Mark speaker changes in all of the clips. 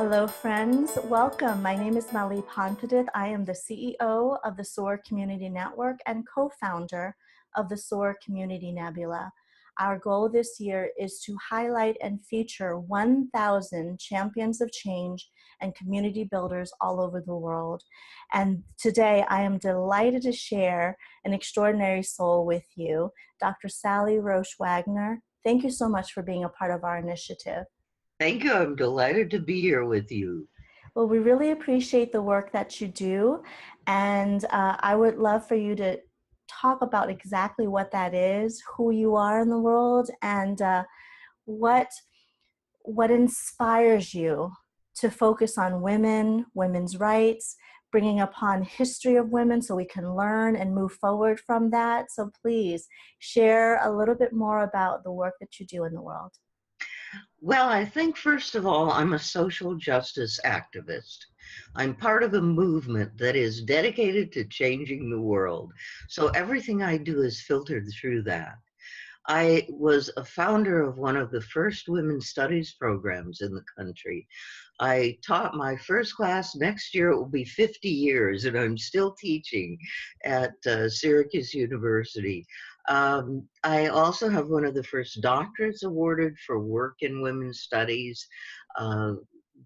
Speaker 1: Hello, friends. Welcome. My name is Mali Panpadith. I am the CEO of the SOAR Community Network and co-founder of the SOAR Community Nebula. Our goal this year is to highlight and feature 1,000 champions of change and community builders all over the world. And today I am delighted to share an extraordinary soul with you, Dr. Sally Roesch Wagner. Thank you so much for being a part of our initiative.
Speaker 2: Thank you. I'm delighted to be here with you.
Speaker 1: Well, we really appreciate the work that you do, and I would love for you to talk about exactly what that is, who you are in the world, and what inspires you to focus on women, women's rights, bringing upon history of women so we can learn and move forward from that. So please share a little bit more about the work that you do in the world.
Speaker 2: Well, I think, first of all, I'm a social justice activist. I'm part of a movement that is dedicated to changing the world. So everything I do is filtered through that. I was a founder of one of the first women's studies programs in the country. I taught my first class. Next year it will be 50 years, and I'm still teaching at Syracuse University. I also have one of the first doctorates awarded for work in women's studies, uh,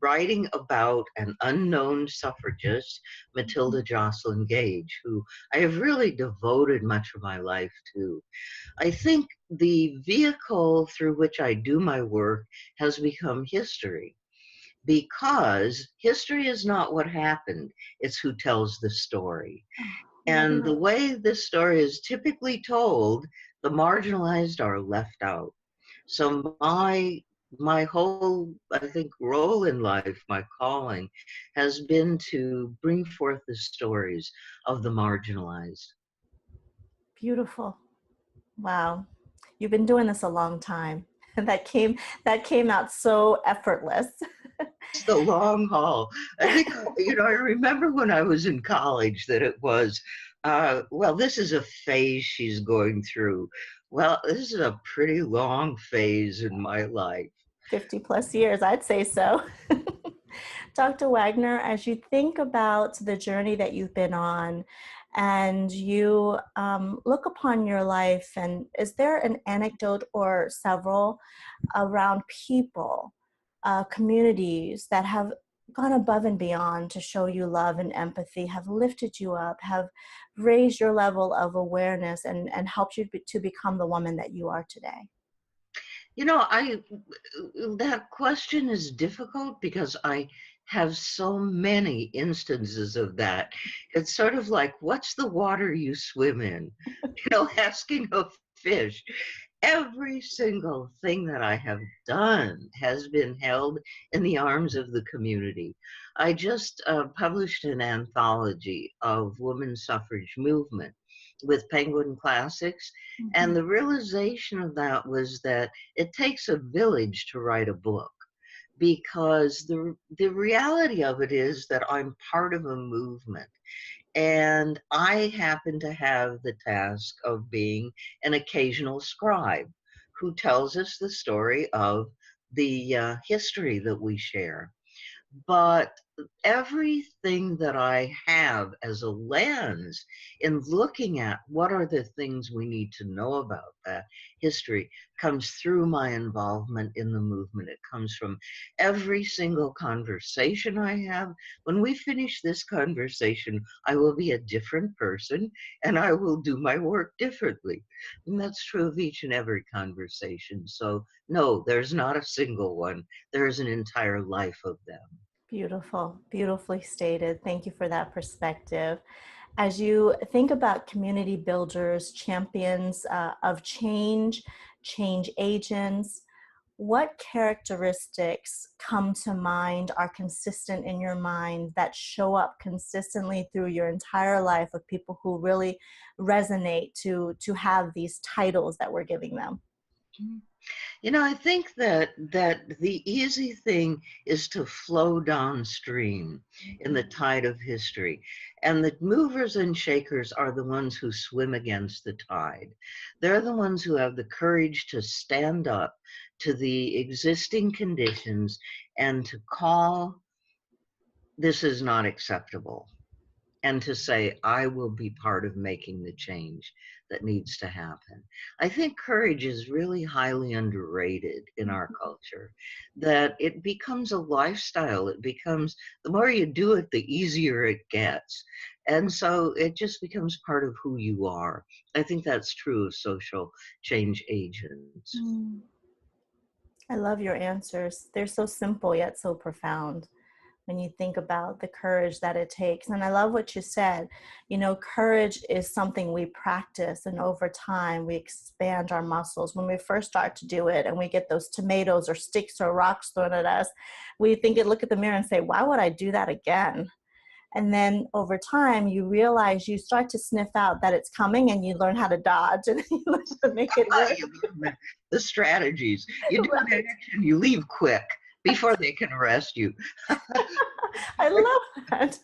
Speaker 2: writing about an unknown suffragist, Matilda Jocelyn Gage, who I have really devoted much of my life to. I think the vehicle through which I do my work has become history, because history is not what happened, it's who tells the story. And the way this story is typically told, the marginalized are left out. So my whole, I think, role in life, my calling, has been to bring forth the stories of the marginalized.
Speaker 1: Beautiful. Wow. You've been doing this a long time. That came out so effortless.
Speaker 2: It's the long haul. I think, I remember when I was in college that it was, well, this is a phase she's going through. Well, this is a pretty long phase in my life.
Speaker 1: 50 plus years, I'd say so. Dr. Wagner, as you think about the journey that you've been on and you look upon your life, and is there an anecdote or several around people, communities that have gone above and beyond to show you love and empathy, have lifted you up, have raised your level of awareness and helped you to become the woman that you are today?
Speaker 2: That question is difficult because I have so many instances of that. It's sort of like, what's the water you swim in? Asking a fish. Every single thing that I have done has been held in the arms of the community. I just published an anthology of women's suffrage movement with Penguin Classics.
Speaker 1: Mm-hmm.
Speaker 2: And the realization of that was that it takes a village to write a book, because the reality of it is that I'm part of a movement. And I happen to have the task of being an occasional scribe who tells us the story of the history that we share. But everything that I have as a lens in looking at what are the things we need to know about that history comes through my involvement in the movement. It comes from every single conversation I have. When we finish this conversation, I will be a different person and I will do my work differently. And that's true of each and every conversation. So no, there's not a single one. There's an entire life of them.
Speaker 1: Beautiful, beautifully stated. Thank you for that perspective. As you think about community builders, champions of change, change agents, what characteristics come to mind, are consistent in your mind, that show up consistently through your entire life of people who really resonate to have these titles that we're giving them?
Speaker 2: I think that the easy thing is to flow downstream in the tide of history. And the movers and shakers are the ones who swim against the tide. They're the ones who have the courage to stand up to the existing conditions and to call this is not acceptable, and to say, I will be part of making the change that needs to happen. I think courage is really highly underrated in our culture, that it becomes a lifestyle. It becomes, the more you do it, the easier it gets. And so it just becomes part of who you are. I think that's true of social change agents.
Speaker 1: Mm. I love your answers. They're so simple yet so profound when you think about the courage that it takes. And I love what you said. You know, courage is something we practice, and over time we expand our muscles. When we first start to do it and we get those tomatoes or sticks or rocks thrown at us, we think and look at the mirror and say, why would I do that again? And then over time, you realize, you start to sniff out that it's coming, and you learn how to dodge and you learn to make it work.
Speaker 2: The strategies. You do an
Speaker 1: Right.
Speaker 2: action, you leave quick before they can arrest you.
Speaker 1: I love that.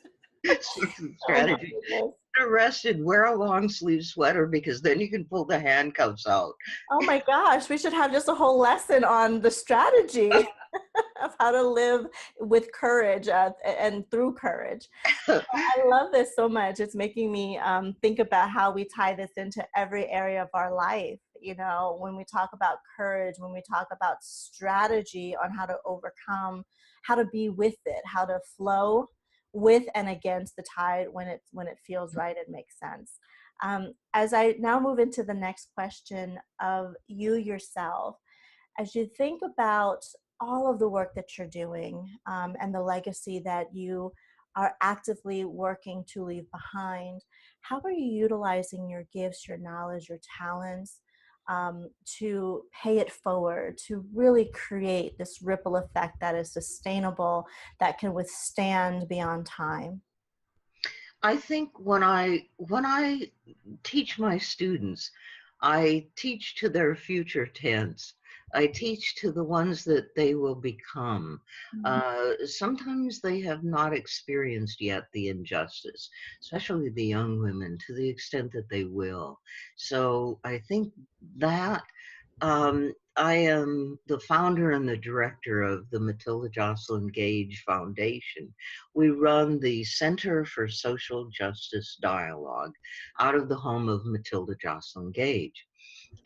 Speaker 1: Oh my
Speaker 2: Strategy.
Speaker 1: goodness.
Speaker 2: Get arrested, wear a long sleeve sweater, because then you can pull the handcuffs out.
Speaker 1: Oh my gosh, we should have just a whole lesson on the strategy of how to live with courage and through courage. I love this so much. It's making me think about how we tie this into every area of our life. You know, when we talk about courage, when we talk about strategy on how to overcome, how to be with it, how to flow with and against the tide when it feels right and makes sense. As I now move into the next question of you yourself, as you think about all of the work that you're doing, and the legacy that you are actively working to leave behind, how are you utilizing your gifts, your knowledge, your talents, to pay it forward, to really create this ripple effect that is sustainable, that can withstand beyond time?
Speaker 2: I think when I teach my students, I teach to their future tense. I teach to the ones that they will become.
Speaker 1: Mhm.
Speaker 2: Sometimes they have not experienced yet the injustice, especially the young women, to the extent that they will. So I think that I am the founder and the director of the Matilda Jocelyn Gage Foundation. We run the Center for Social Justice Dialogue out of the home of Matilda Jocelyn Gage.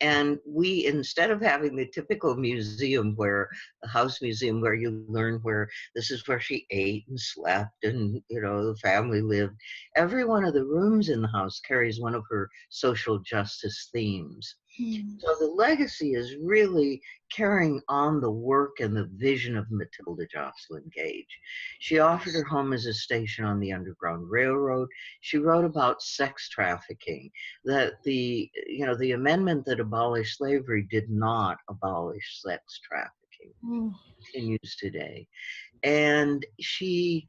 Speaker 2: And we, instead of having the typical museum where, the house museum where you learn where this is where she ate and slept and, you know, the family lived, every one of the rooms in the house carries one of her social justice themes.
Speaker 1: Mm.
Speaker 2: So the legacy is really carrying on the work and the vision of Matilda Jocelyn Gage. She offered her home as a station on the Underground Railroad. She wrote about sex trafficking, that the amendment that abolished slavery did not abolish sex trafficking.
Speaker 1: Mm.
Speaker 2: Continues today. And she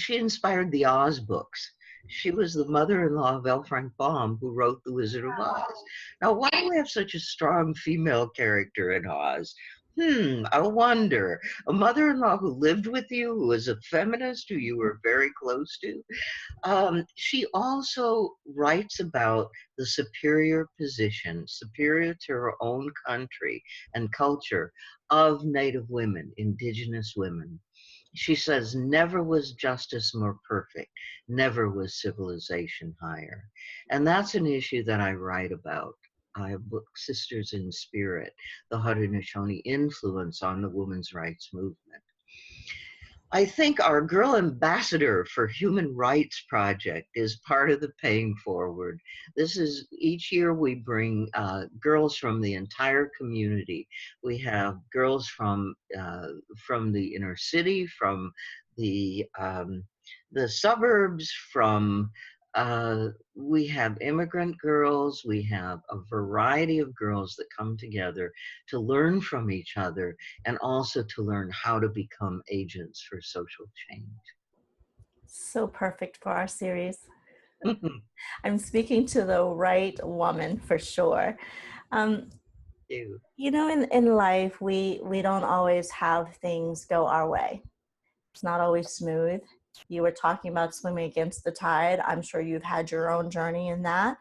Speaker 2: inspired the Oz books. She was the mother-in-law of L. Frank Baum, who wrote The Wizard of Oz. Now, why do we have such a strong female character in Oz? I wonder. A mother-in-law who lived with you, who was a feminist, who you were very close to. She also writes about the superior position, superior to her own country and culture, of Native women, indigenous women. She says, never was justice more perfect, never was civilization higher. And that's an issue that I write about. I have book Sisters in Spirit, the Haudenosaunee influence on the women's rights movement. I think our Girl Ambassador for Human Rights Project is part of the paying forward. This is, each year we bring girls from the entire community. We have girls from the inner city, from the um, the suburbs, from we have immigrant girls, we have a variety of girls that come together to learn from each other and also to learn how to become agents for social change.
Speaker 1: So perfect for our series. I'm speaking to the right woman for sure. Um,
Speaker 2: You.
Speaker 1: you know, in life, we don't always have things go our way. It's not always smooth. You were talking about swimming against the tide. I'm sure you've had your own journey in that.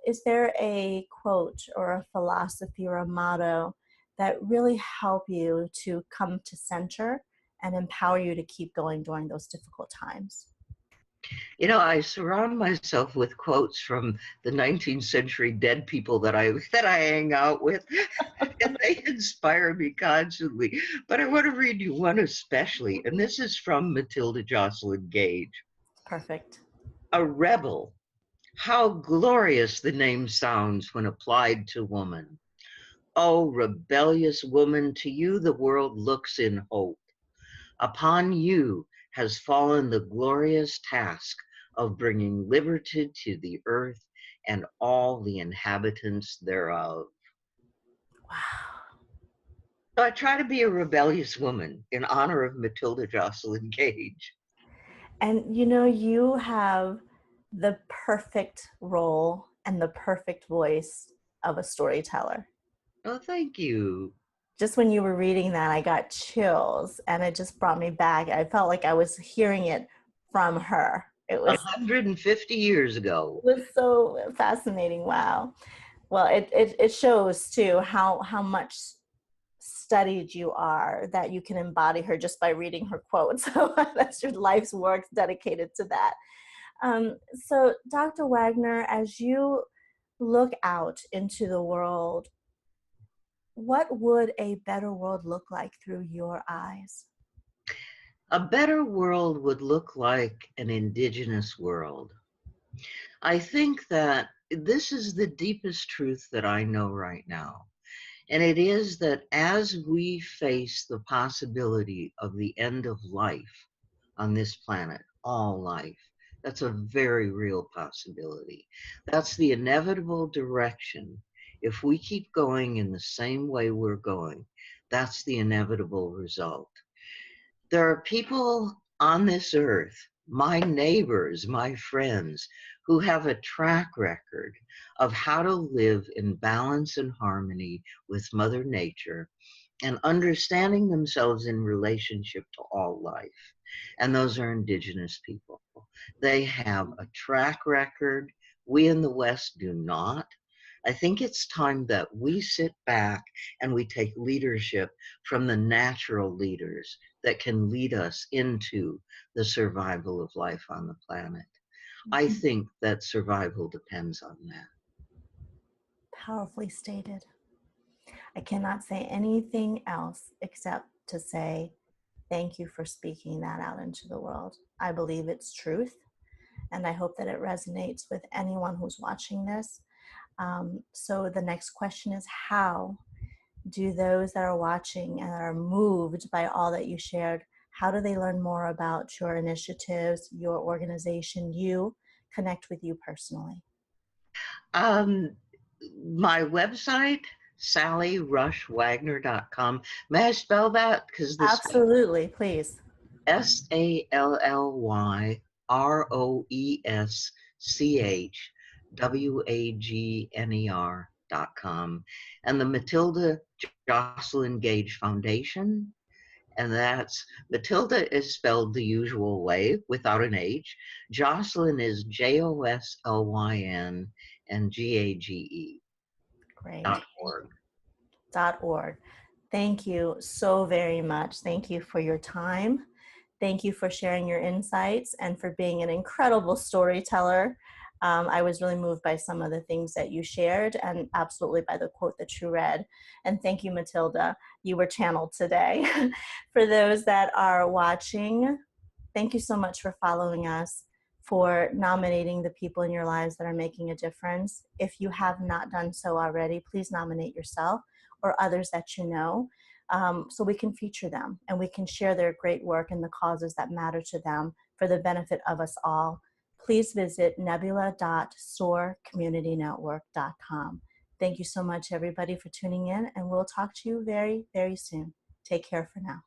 Speaker 1: Is there a quote or a philosophy or a motto that really help you to come to center and empower you to keep going during those difficult times?
Speaker 2: You know, I surround myself with quotes from the 19th century dead people that I hang out with, and they inspire me constantly. But I want to read you one especially, and this is from Matilda Jocelyn Gage.
Speaker 1: Perfect.
Speaker 2: A rebel. How glorious the name sounds when applied to woman. O rebellious woman, to you the world looks in hope. Upon you has fallen the glorious task of bringing liberty to the earth and all the inhabitants thereof.
Speaker 1: Wow.
Speaker 2: So I try to be a rebellious woman in honor of Matilda Jocelyn Gage.
Speaker 1: And you know, you have the perfect role and the perfect voice of a storyteller.
Speaker 2: Oh, thank you.
Speaker 1: Just when you were reading that, I got chills and it just brought me back. I felt like I was hearing it from her. It was
Speaker 2: 150 years ago.
Speaker 1: so fascinating. Wow. Well, it shows too how much studied you are, that you can embody her just by reading her quotes. So that's your life's work dedicated to that. So Dr. Wagner, as you look out into the world, what would a better world look like through your eyes?
Speaker 2: A better world would look like an indigenous world. I think that this is the deepest truth that I know right now. And it is that as we face the possibility of the end of life on this planet, all life, that's a very real possibility. That's the inevitable direction. If we keep going in the same way we're going, that's the inevitable result. There are people on this earth, my neighbors, my friends, who have a track record of how to live in balance and harmony with Mother Nature and understanding themselves in relationship to all life. And those are indigenous people. They have a track record. We in the West do not. I think it's time that we sit back and we take leadership from the natural leaders that can lead us into the survival of life on the planet. I think that survival depends on that.
Speaker 1: Powerfully stated. I cannot say anything else except to say thank you for speaking that out into the world. I believe it's truth, and I hope that it resonates with anyone who's watching this. So the next question is, how do those that are watching and are moved by all that you shared, how do they learn more about your initiatives, your organization, you connect with you personally?
Speaker 2: Um, my website, SallyRoeschWagner.com. May I spell that? Because this
Speaker 1: Absolutely, please.
Speaker 2: SallyRoeschWagner.com. And the Matilda Jocelyn Gage Foundation. And that's Matilda is spelled the usual way without an H. Jocelyn is JOSLYN and GAGE.
Speaker 1: Great.
Speaker 2: .org.
Speaker 1: .org. Thank you so very much. Thank you for your time. Thank you for sharing your insights and for being an incredible storyteller. I was really moved by some of the things that you shared and absolutely by the quote that you read. And thank you, Matilda. You were channeled today. For those that are watching, thank you so much for following us, for nominating the people in your lives that are making a difference. If you have not done so already, please nominate yourself or others that you know, so we can feature them and we can share their great work and the causes that matter to them for the benefit of us all. Please visit nebula.soarcommunitynetwork.com. Thank you so much, everybody, for tuning in, and we'll talk to you very, very soon. Take care for now.